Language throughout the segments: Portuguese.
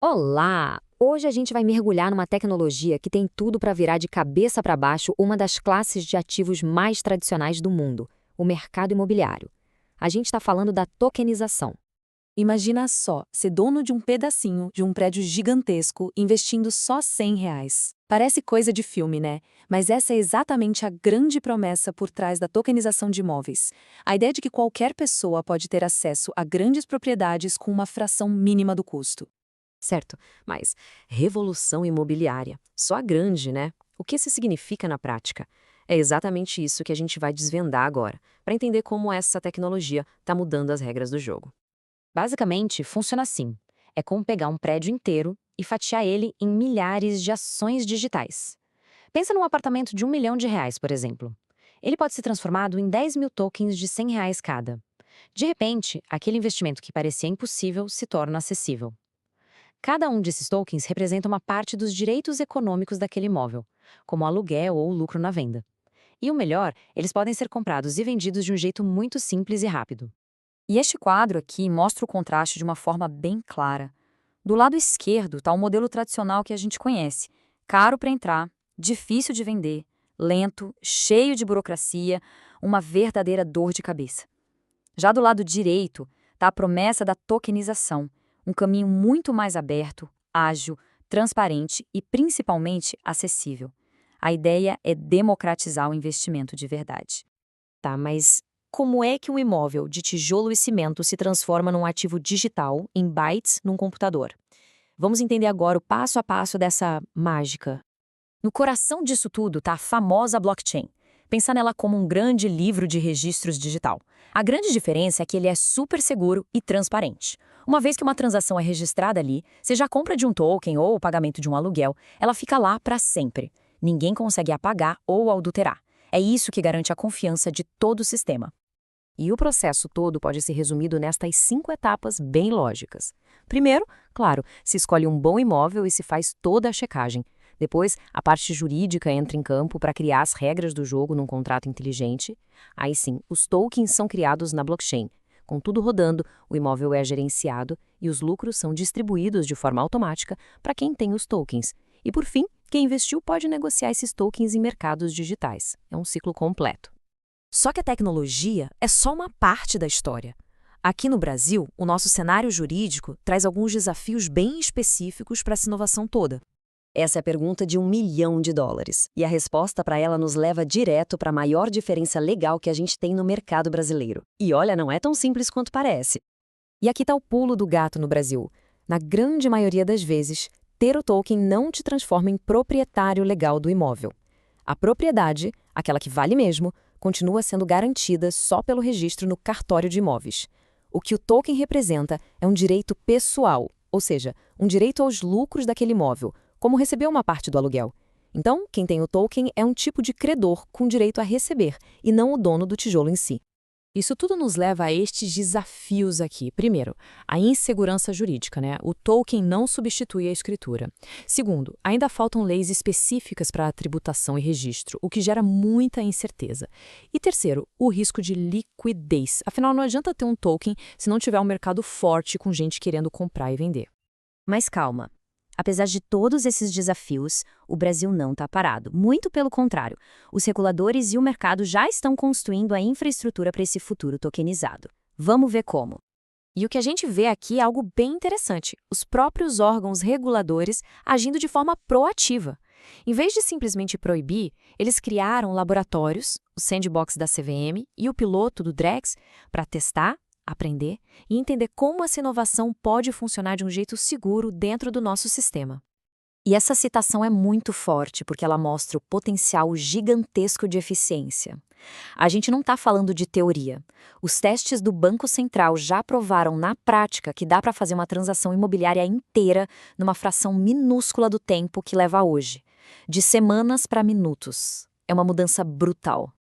Olá! Hoje a gente vai mergulhar numa tecnologia que tem tudo para virar de cabeça para baixo uma das classes de ativos mais tradicionais do mundo, o mercado imobiliário. A gente está falando da tokenização. Imagina só, ser dono de um pedacinho de um prédio gigantesco investindo só R$ 100. Parece coisa de filme, né? Mas essa é exatamente a grande promessa por trás da tokenização de imóveis. A ideia de que qualquer pessoa pode ter acesso a grandes propriedades com uma fração mínima do custo. Certo, mas revolução imobiliária, só a grande, né? O que isso significa na prática? É exatamente isso que a gente vai desvendar agora, para entender como essa tecnologia está mudando as regras do jogo. Basicamente, funciona assim: é como pegar um prédio inteiro e fatiar ele em milhares de ações digitais. Pensa num apartamento de R$ 1 milhão, por exemplo. Ele pode ser transformado em 10 mil tokens de R$ 100 cada. De repente, aquele investimento que parecia impossível se torna acessível. Cada um desses tokens representa uma parte dos direitos econômicos daquele imóvel, como aluguel ou lucro na venda. E o melhor, eles podem ser comprados e vendidos de um jeito muito simples e rápido. E este quadro aqui mostra o contraste de uma forma bem clara. Do lado esquerdo está o modelo tradicional que a gente conhece: caro para entrar, difícil de vender, lento, cheio de burocracia, uma verdadeira dor de cabeça. Já do lado direito está a promessa da tokenização, um caminho muito mais aberto, ágil, transparente e principalmente acessível. A ideia é democratizar o investimento de verdade. Tá, mas como é que um imóvel de tijolo e cimento se transforma num ativo digital, em bytes, num computador? Vamos entender agora o passo a passo dessa mágica. No coração disso tudo está a famosa blockchain. Pensa nela como um grande livro de registros digital. A grande diferença é que ele é super seguro e transparente. Uma vez que uma transação é registrada ali, seja a compra de um token ou o pagamento de um aluguel, ela fica lá para sempre. Ninguém consegue apagar ou adulterar. É isso que garante a confiança de todo o sistema. E o processo todo pode ser resumido nestas 5 etapas bem lógicas. Primeiro, claro, se escolhe um bom imóvel e se faz toda a checagem. Depois, a parte jurídica entra em campo para criar as regras do jogo num contrato inteligente. Aí sim, os tokens são criados na blockchain. Com tudo rodando, o imóvel é gerenciado e os lucros são distribuídos de forma automática para quem tem os tokens. E por fim, quem investiu pode negociar esses tokens em mercados digitais. É um ciclo completo. Só que a tecnologia é só uma parte da história. Aqui no Brasil, o nosso cenário jurídico traz alguns desafios bem específicos para essa inovação toda. Essa é a pergunta de US$ 1 milhão. E a resposta para ela nos leva direto para a maior diferença legal que a gente tem no mercado brasileiro. E olha, não é tão simples quanto parece. E aqui está o pulo do gato no Brasil. Na grande maioria das vezes, ter o token não te transforma em proprietário legal do imóvel. A propriedade, aquela que vale mesmo, continua sendo garantida só pelo registro no cartório de imóveis. O que o token representa é um direito pessoal, ou seja, um direito aos lucros daquele imóvel, como receber uma parte do aluguel. Então, quem tem o token é um tipo de credor com direito a receber, e não o dono do tijolo em si. Isso tudo nos leva a estes desafios aqui. Primeiro, a insegurança jurídica, né? O token não substitui a escritura. Segundo, ainda faltam leis específicas para a tributação e registro, o que gera muita incerteza. E terceiro, o risco de liquidez. Afinal, não adianta ter um token se não tiver um mercado forte com gente querendo comprar e vender. Mas calma. Apesar de todos esses desafios, o Brasil não está parado. Muito pelo contrário, os reguladores e o mercado já estão construindo a infraestrutura para esse futuro tokenizado. Vamos ver como. E o que a gente vê aqui é algo bem interessante: os próprios órgãos reguladores agindo de forma proativa. Em vez de simplesmente proibir, eles criaram laboratórios, o sandbox da CVM e o piloto do Drex, para testar, aprender e entender como essa inovação pode funcionar de um jeito seguro dentro do nosso sistema. E essa citação é muito forte porque ela mostra o potencial gigantesco de eficiência. A gente não está falando de teoria. Os testes do Banco Central já provaram na prática que dá para fazer uma transação imobiliária inteira numa fração minúscula do tempo que leva hoje, de semanas para minutos. É uma mudança brutal.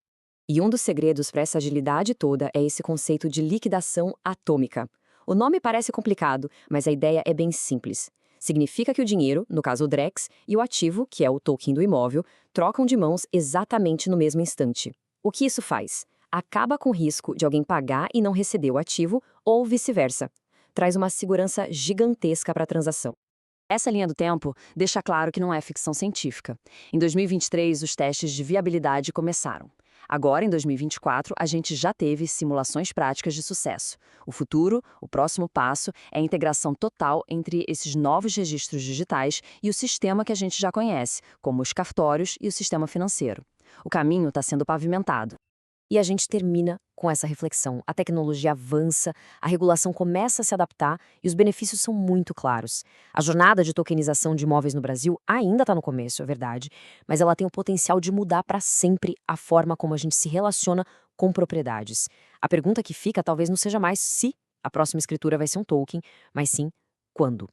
E um dos segredos para essa agilidade toda é esse conceito de liquidação atômica. O nome parece complicado, mas a ideia é bem simples. Significa que o dinheiro, no caso o Drex, e o ativo, que é o token do imóvel, trocam de mãos exatamente no mesmo instante. O que isso faz? Acaba com o risco de alguém pagar e não receber o ativo, ou vice-versa. Traz uma segurança gigantesca para a transação. Essa linha do tempo deixa claro que não é ficção científica. Em 2023, os testes de viabilidade começaram. Agora, em 2024, a gente já teve simulações práticas de sucesso. O futuro, o próximo passo, é a integração total entre esses novos registros digitais e o sistema que a gente já conhece, como os cartórios e o sistema financeiro. O caminho está sendo pavimentado. E a gente termina com essa reflexão. A tecnologia avança, a regulação começa a se adaptar e os benefícios são muito claros. A jornada de tokenização de imóveis no Brasil ainda está no começo, é verdade, mas ela tem o potencial de mudar para sempre a forma como a gente se relaciona com propriedades. A pergunta que fica talvez não seja mais se a próxima escritura vai ser um token, mas sim quando.